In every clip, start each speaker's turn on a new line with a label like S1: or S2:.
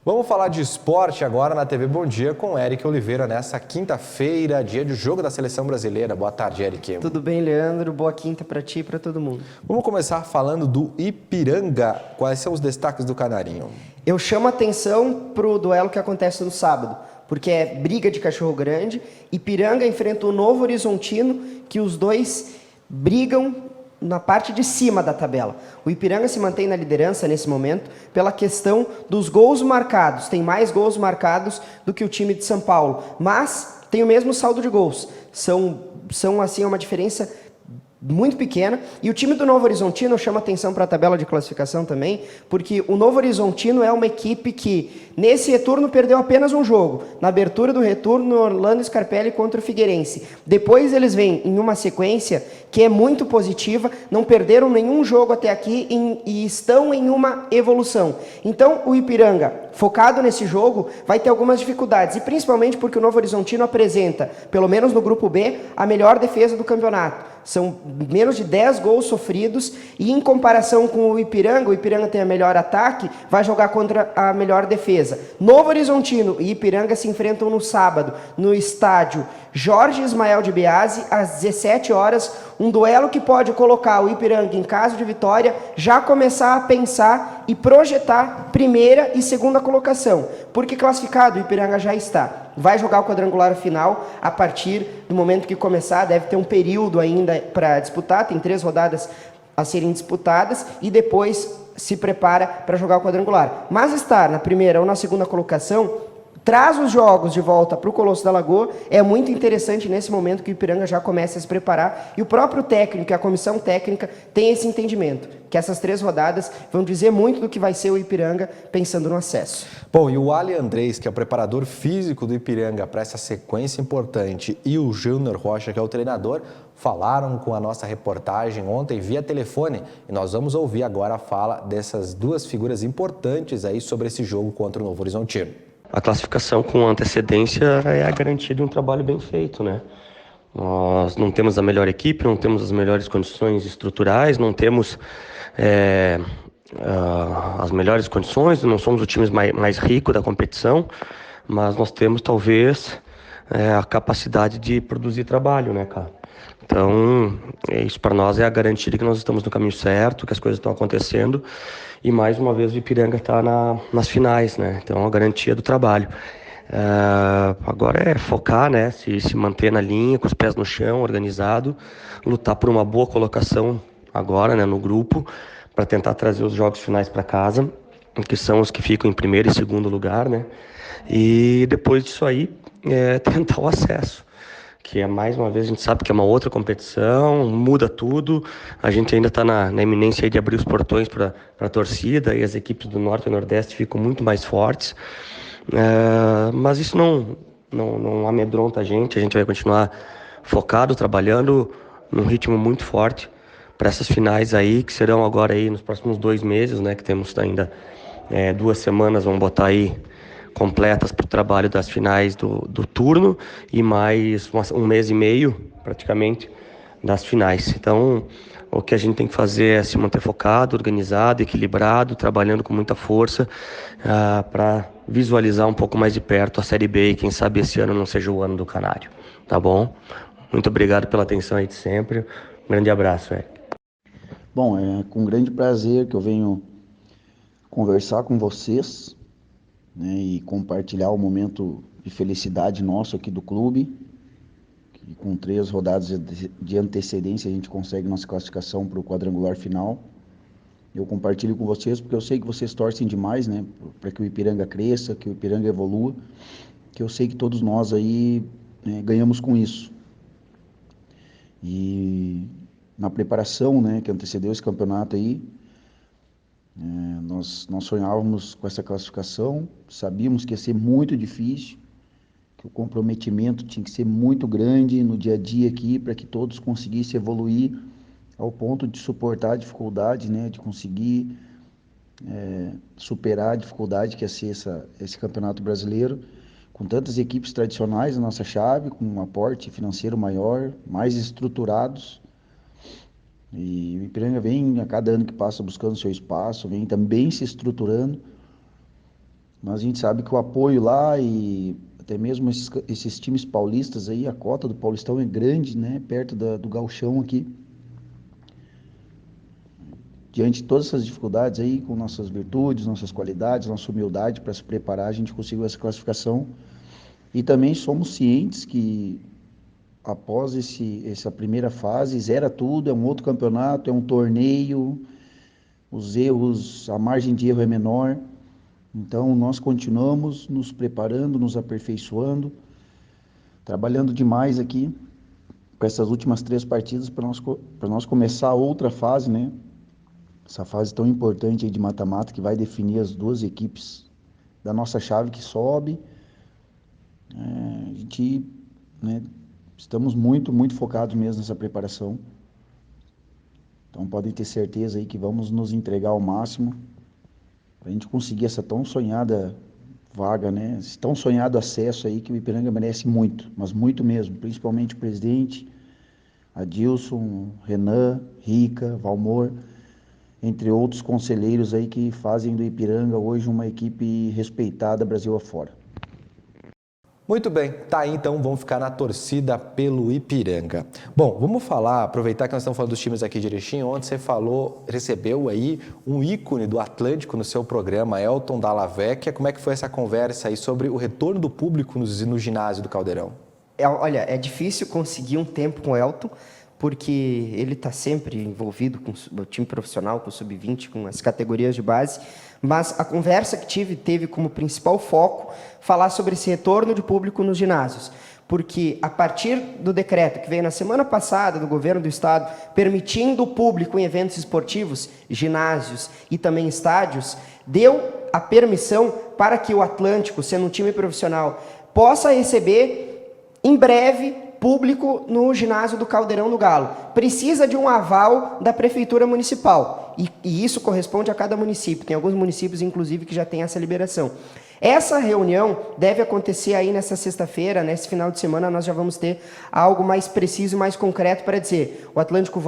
S1: Vamos falar de esporte agora na TV Bom Dia com Eric Oliveira nessa quinta-feira, dia de jogo da Seleção Brasileira. Boa tarde, Eric.
S2: Tudo bem, Leandro? Boa quinta para ti e para todo mundo.
S1: Vamos começar falando do Ipiranga. Quais são os destaques do Canarinho?
S2: Eu chamo a atenção para o duelo que acontece no sábado, porque é briga de cachorro grande. Ipiranga enfrenta o Novo Horizontino, que os dois brigam na parte de cima da tabela. O Ipiranga se mantém na liderança nesse momento pela questão dos gols marcados. Tem mais gols marcados do que o time de São Paulo, mas tem o mesmo saldo de gols. São assim, uma diferença muito pequena, e o time do Novo Horizontino chama atenção para a tabela de classificação também, porque o Novo Horizontino é uma equipe que, nesse retorno, perdeu apenas um jogo. Na abertura do retorno, Orlando Scarpelli contra o Figueirense. Depois eles vêm em uma sequência que é muito positiva, não perderam nenhum jogo até aqui e estão em uma evolução. Então, o Ipiranga, focado nesse jogo, vai ter algumas dificuldades, e principalmente porque o Novo Horizontino apresenta, pelo menos no grupo B, a melhor defesa do campeonato. São menos de 10 gols sofridos, e em comparação com o Ipiranga tem a melhor ataque, vai jogar contra a melhor defesa. Novo Horizontino e Ipiranga se enfrentam no sábado, no estádio Jorge Ismael de Biasi, às 17 horas, um duelo que pode colocar o Ipiranga, em caso de vitória, já começar a pensar e projetar primeira e segunda colocação, porque classificado o Ipiranga já está. Vai jogar o quadrangular final a partir do momento que começar, deve ter um período ainda para disputar, tem 3 rodadas a serem disputadas, e depois se prepara para jogar o quadrangular. Mas estar na primeira ou na segunda colocação traz os jogos de volta para o Colosso da Lagoa. É muito interessante nesse momento que o Ipiranga já começa a se preparar, e o próprio técnico e a comissão técnica tem esse entendimento, que essas 3 rodadas vão dizer muito do que vai ser o Ipiranga pensando no acesso.
S1: Bom, e o Ali Andrés, que é o preparador físico do Ipiranga para essa sequência importante, e o Júnior Rocha, que é o treinador, falaram com a nossa reportagem ontem via telefone, e nós vamos ouvir agora a fala dessas duas figuras importantes aí sobre esse jogo contra o Novo Horizontino.
S3: A classificação com antecedência é a garantia de um trabalho bem feito, né? Nós não temos a melhor equipe, não temos as melhores condições estruturais, não temos as melhores condições, não somos o time mais rico da competição, mas nós temos talvez a capacidade de produzir trabalho, né, cara? Então, isso para nós é a garantia de que nós estamos no caminho certo, que as coisas estão acontecendo, e mais uma vez o Ipiranga está nas finais, né? Então, é uma garantia do trabalho. Agora é focar, né? Se manter na linha, com os pés no chão, organizado, lutar por uma boa colocação agora, né, no grupo, para tentar trazer os jogos finais para casa, que são os que ficam em primeiro e segundo lugar, né? E depois disso aí, tentar o acesso, que é, mais uma vez, a gente sabe que é uma outra competição, muda tudo, a gente ainda está na iminência aí de abrir os portões para a torcida, e as equipes do Norte e Nordeste ficam muito mais fortes, mas isso não amedronta a gente vai continuar focado, trabalhando num ritmo muito forte para essas finais aí, que serão agora aí nos próximos 2 meses, né, que temos ainda 2 semanas, vamos botar aí, completas para o trabalho das finais do turno, e mais 1 mês e meio, praticamente, das finais. Então, o que a gente tem que fazer é se manter focado, organizado, equilibrado, trabalhando com muita força, para visualizar um pouco mais de perto a Série B, e quem sabe esse ano não seja o ano do Canário, tá bom? Muito obrigado pela atenção aí de sempre, um grande abraço, Eric.
S4: Bom, é com grande prazer que eu venho conversar com vocês, né, e compartilhar o momento de felicidade nosso aqui do clube, que com 3 rodadas de antecedência a gente consegue nossa classificação para o quadrangular final. Eu compartilho com vocês porque eu sei que vocês torcem demais, né, para que o Ipiranga cresça, que o Ipiranga evolua, que eu sei que todos nós aí, né, ganhamos com isso. E na preparação, né, que antecedeu esse campeonato aí, nós sonhávamos com essa classificação, sabíamos que ia ser muito difícil, que o comprometimento tinha que ser muito grande no dia a dia aqui, para que todos conseguissem evoluir ao ponto de suportar a dificuldade, né, de conseguir superar a dificuldade que ia ser esse campeonato brasileiro, com tantas equipes tradicionais na nossa chave, com um aporte financeiro maior, mais estruturados. E o Ipiranga vem a cada ano que passa buscando seu espaço, vem também se estruturando. Mas a gente sabe que o apoio lá e até mesmo esses times paulistas aí, a cota do Paulistão é grande, né? Perto do gauchão aqui. Diante de todas essas dificuldades aí, com nossas virtudes, nossas qualidades, nossa humildade para se preparar, a gente conseguiu essa classificação. E também somos cientes que após essa primeira fase, zera tudo, é um outro campeonato, é um torneio, os erros, a margem de erro é menor. Então, nós continuamos nos preparando, nos aperfeiçoando, trabalhando demais aqui com essas últimas 3 partidas para nós começar outra fase, né? Essa fase tão importante aí de mata-mata que vai definir as 2 equipes da nossa chave que sobe. A gente, né, estamos muito focados mesmo nessa preparação. Então podem ter certeza aí que vamos nos entregar ao máximo para a gente conseguir essa tão sonhada vaga, né? Esse tão sonhado acesso aí que o Ipiranga merece muito, mas muito mesmo, principalmente o presidente, Adilson, Renan, Rica, Valmor, entre outros conselheiros aí que fazem do Ipiranga hoje uma equipe respeitada Brasil afora.
S1: Muito bem, tá aí então, vamos ficar na torcida pelo Ipiranga. Bom, vamos falar, aproveitar que nós estamos falando dos times aqui de Erechim, ontem você recebeu aí um ícone do Atlântico no seu programa, Elton Dalla Vecchia. Como é que foi essa conversa aí sobre o retorno do público no ginásio do Caldeirão?
S2: Olha, é difícil conseguir um tempo com o Elton, porque ele está sempre envolvido com o time profissional, com o sub-20, com as categorias de base, mas a conversa que teve como principal foco falar sobre esse retorno de público nos ginásios, porque a partir do decreto que veio na semana passada do governo do estado, permitindo o público em eventos esportivos, ginásios e também estádios, deu a permissão para que o Atlântico, sendo um time profissional, possa receber em breve público no ginásio do Caldeirão do Galo. Precisa de um aval da prefeitura municipal, e isso corresponde a cada município. Tem alguns municípios, inclusive, que já têm essa liberação. Essa reunião deve acontecer aí nessa sexta-feira, nesse final de semana, nós já vamos ter algo mais preciso e mais concreto para dizer. O Atlântico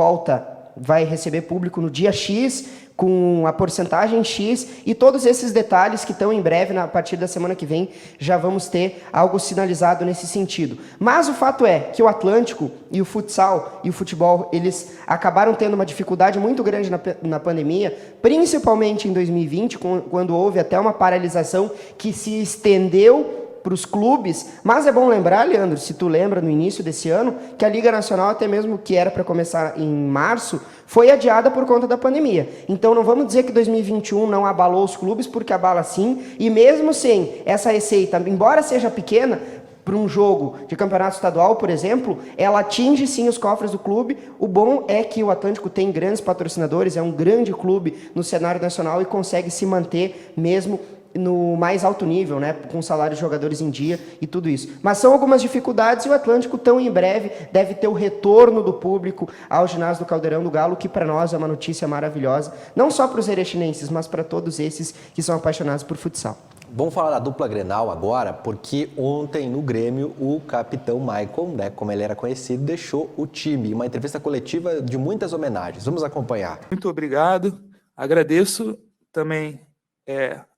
S2: vai receber público no dia X, com a porcentagem X, e todos esses detalhes que estão em breve, a partir da semana que vem, já vamos ter algo sinalizado nesse sentido. Mas o fato é que o Atlântico e o futsal e o futebol, eles acabaram tendo uma dificuldade muito grande na pandemia, principalmente em 2020, quando houve até uma paralisação que se estendeu para os clubes, mas é bom lembrar, Leandro, se tu lembra no início desse ano, que a Liga Nacional, até mesmo que era para começar em março, foi adiada por conta da pandemia. Então não vamos dizer que 2021 não abalou os clubes, porque abala sim, e mesmo sem essa receita, embora seja pequena, para um jogo de campeonato estadual, por exemplo, ela atinge sim os cofres do clube. O bom é que o Atlântico tem grandes patrocinadores, é um grande clube no cenário nacional e consegue se manter mesmo no mais alto nível, né, com salários de jogadores em dia e tudo isso. Mas são algumas dificuldades e o Atlântico tão em breve deve ter o retorno do público ao ginásio do Caldeirão do Galo, que para nós é uma notícia maravilhosa, não só para os erechinenses, mas para todos esses que são apaixonados por futsal.
S1: Vamos falar da dupla Grenal agora, porque ontem no Grêmio o capitão Michael, né, como ele era conhecido, deixou o time. Uma entrevista coletiva de muitas homenagens. Vamos acompanhar.
S5: Muito obrigado. Agradeço também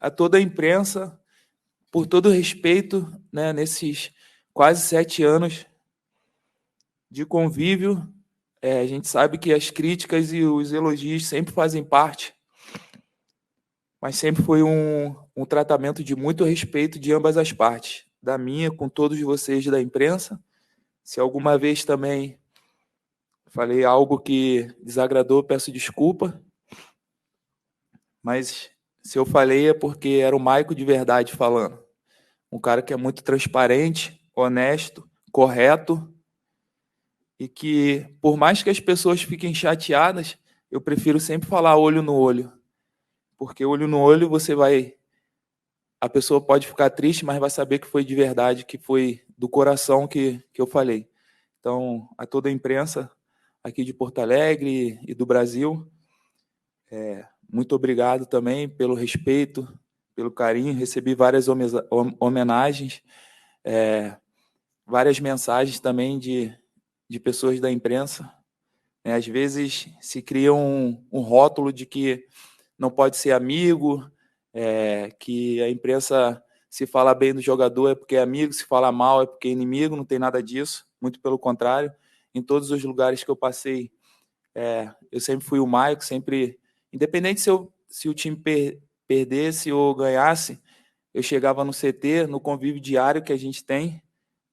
S5: a toda a imprensa por todo o respeito, né, nesses quase 7 anos de convívio. A gente sabe que as críticas e os elogios sempre fazem parte, mas sempre foi um tratamento de muito respeito de ambas as partes, da minha com todos vocês da imprensa. Se alguma vez também falei algo que desagradou, peço desculpa, mas se eu falei é porque era o Maico de verdade falando. Um cara que é muito transparente, honesto, correto, e que, por mais que as pessoas fiquem chateadas, eu prefiro sempre falar olho no olho. Porque olho no olho a pessoa pode ficar triste, mas vai saber que foi de verdade, que foi do coração que eu falei. Então, a toda a imprensa aqui de Porto Alegre e do Brasil, muito obrigado também pelo respeito, pelo carinho. Recebi várias homenagens, várias mensagens também de pessoas da imprensa. Às vezes se cria um rótulo de que não pode ser amigo, que a imprensa, se fala bem do jogador é porque é amigo, se fala mal é porque é inimigo, não tem nada disso, muito pelo contrário. Em todos os lugares que eu passei, eu sempre fui o Maicon, sempre, independente se o time perdesse ou ganhasse, eu chegava no CT, no convívio diário que a gente tem,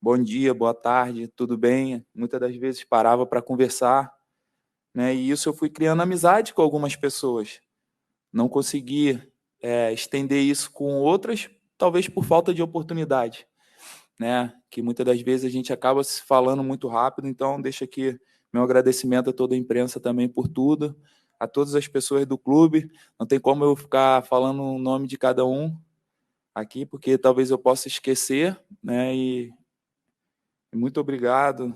S5: bom dia, boa tarde, tudo bem? Muitas das vezes parava para conversar, né? E isso eu fui criando amizade com algumas pessoas. Não consegui estender isso com outras, talvez por falta de oportunidade, né? Que muitas das vezes a gente acaba se falando muito rápido, então deixa aqui meu agradecimento a toda a imprensa também por tudo, a todas as pessoas do clube. Não tem como eu ficar falando o nome de cada um aqui, porque talvez eu possa esquecer, né? E muito obrigado,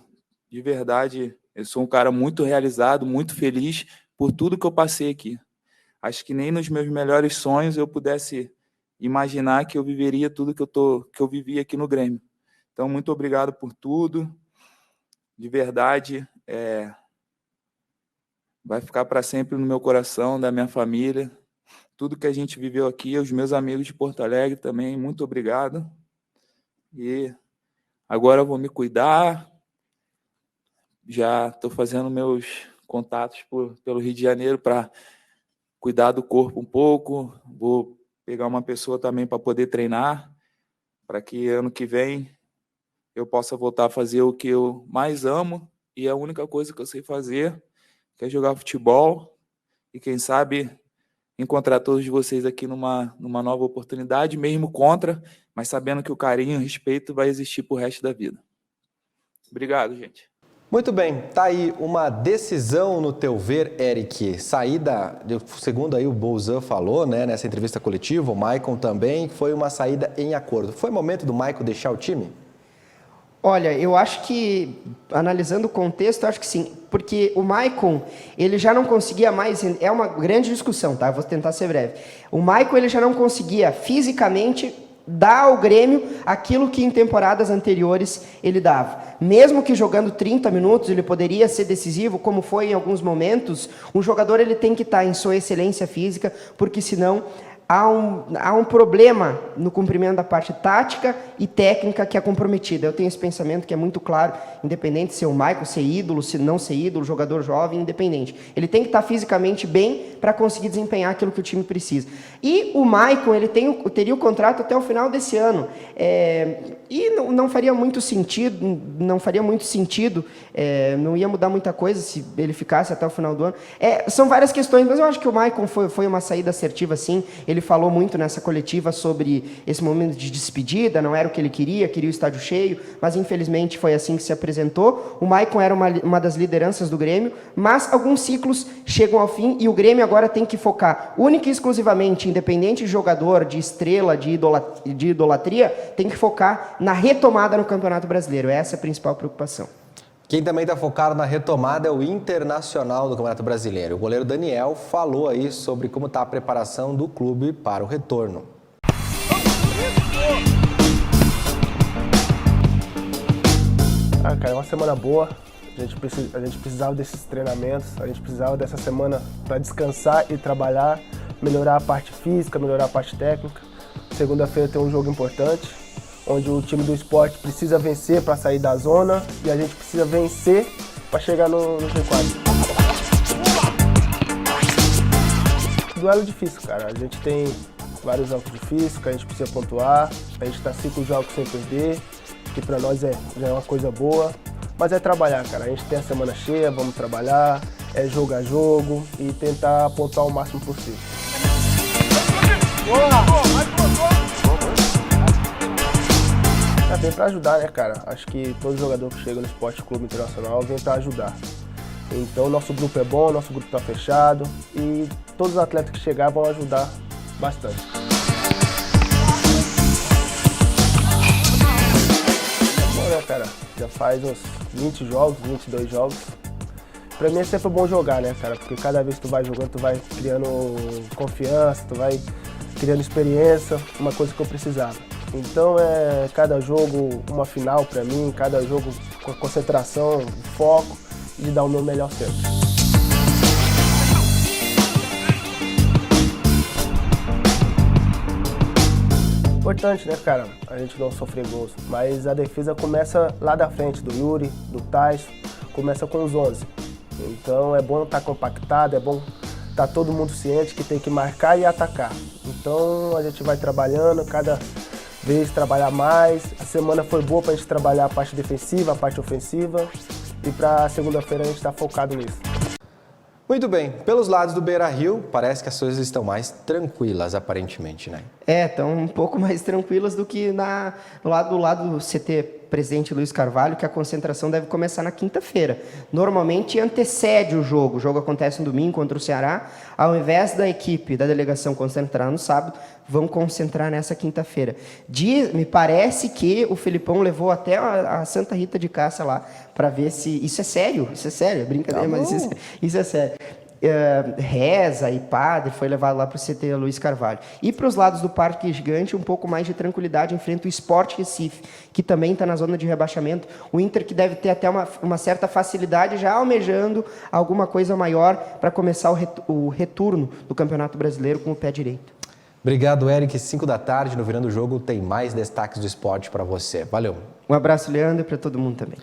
S5: de verdade. Eu sou um cara muito realizado, muito feliz por tudo que eu passei aqui. Acho que nem nos meus melhores sonhos eu pudesse imaginar que eu viveria tudo que eu vivi aqui no Grêmio. Então, muito obrigado por tudo. De verdade, vai ficar para sempre no meu coração, da minha família. Tudo que a gente viveu aqui, os meus amigos de Porto Alegre também, muito obrigado. E agora eu vou me cuidar. Já estou fazendo meus contatos pelo Rio de Janeiro para cuidar do corpo um pouco. Vou pegar uma pessoa também para poder treinar, para que ano que vem eu possa voltar a fazer o que eu mais amo e a única coisa que eu sei fazer, que é jogar futebol. E quem sabe encontrar todos vocês aqui numa nova oportunidade, mesmo contra, mas sabendo que o carinho e o respeito vai existir pro resto da vida. Obrigado, gente.
S1: Muito bem, tá aí uma decisão no teu ver, Eric. Saída, segundo aí o Bolzan falou, né, nessa entrevista coletiva, o Maicon também, foi uma saída em acordo. Foi momento do Maicon deixar o time?
S2: Olha, eu acho que, analisando o contexto, eu acho que sim, porque o Maicon, ele já não conseguia mais, é uma grande discussão, tá? Vou tentar ser breve. O Maicon, ele já não conseguia fisicamente dar ao Grêmio aquilo que em temporadas anteriores ele dava. Mesmo que jogando 30 minutos, ele poderia ser decisivo, como foi em alguns momentos, um jogador ele tem que estar em sua excelência física, porque senão há um problema no cumprimento da parte tática e técnica que é comprometida. Eu tenho esse pensamento que é muito claro, independente se é o Maicon ser ídolo, se não ser ídolo, jogador jovem, independente. Ele tem que estar fisicamente bem para conseguir desempenhar aquilo que o time precisa. E o Maicon, ele teria o contrato até o final desse ano. E não faria muito sentido, não ia mudar muita coisa se ele ficasse até o final do ano. São várias questões, mas eu acho que o Maicon foi uma saída assertiva, sim. Ele falou muito nessa coletiva sobre esse momento de despedida, não era o que ele queria o estádio cheio, mas infelizmente foi assim que se apresentou. O Maicon era uma das lideranças do Grêmio, mas alguns ciclos chegam ao fim e o Grêmio agora tem que focar única e exclusivamente, independente de jogador, de estrela, de idolatria, tem que focar na retomada no Campeonato Brasileiro. Essa é a principal preocupação.
S1: Quem também está focado na retomada é o Internacional do Campeonato Brasileiro. O goleiro Daniel falou aí sobre como está a preparação do clube para o retorno.
S6: Cara, é uma semana boa. A gente precisava desses treinamentos, a gente precisava dessa semana para descansar e trabalhar, melhorar a parte física, melhorar a parte técnica. Segunda-feira tem um jogo importante, onde o time do Sport precisa vencer para sair da zona e a gente precisa vencer para chegar no G4. Duelo difícil, cara. A gente tem vários jogos difíceis que a gente precisa pontuar. A gente está 5 jogos sem perder, que para nós já é uma coisa boa. Mas é trabalhar, cara. A gente tem a semana cheia, vamos trabalhar, jogo a jogo e tentar pontuar o máximo possível. Vem para ajudar, né, cara? Acho que todo jogador que chega no Esporte Clube Internacional vem para ajudar. Então, nosso grupo é bom, nosso grupo está fechado e todos os atletas que chegar vão ajudar bastante. É bom, né, cara? Já faz uns 20 jogos, 22 jogos. Pra mim é sempre bom jogar, né, cara? Porque cada vez que tu vai jogando, tu vai criando confiança, tu vai criando experiência, uma coisa que eu precisava. Então cada jogo uma final para mim, cada jogo com concentração, foco e de dar o meu melhor sempre. importante, né, cara, a gente não sofrer gols. Mas a defesa começa lá da frente, do Yuri, do Tyson, começa com os 11. Então é bom estar compactado, é bom estar todo mundo ciente que tem que marcar e atacar. Então a gente vai trabalhando, cada vez trabalhar mais. A semana foi boa para a gente trabalhar a parte defensiva, a parte ofensiva. E para segunda-feira a gente está focado nisso.
S1: Muito bem, pelos lados do Beira-Rio, parece que as coisas estão mais tranquilas, aparentemente, né?
S2: Estão um pouco mais tranquilas do que do lado do CT Presidente Luiz Carvalho, que a concentração deve começar na quinta-feira. Normalmente antecede o jogo acontece no domingo contra o Ceará, ao invés da equipe da delegação concentrar no sábado, vão concentrar nessa quinta-feira. Me parece que o Felipão levou até a Santa Rita de Cássia lá, para ver se... Isso é sério, é brincadeira, mas isso é sério. Reza e padre foi levado lá para o CT Luiz Carvalho. E para os lados do Parque Gigante, um pouco mais de tranquilidade, enfrenta o Sport Recife, que também está na zona de rebaixamento. O Inter que deve ter até uma certa facilidade, já almejando alguma coisa maior para começar o retorno do Campeonato Brasileiro com o pé direito.
S1: Obrigado, Eric. 5 da tarde, no Virando o Jogo, tem mais destaques do esporte para você. Valeu.
S2: Um abraço, Leandro, e para todo mundo também.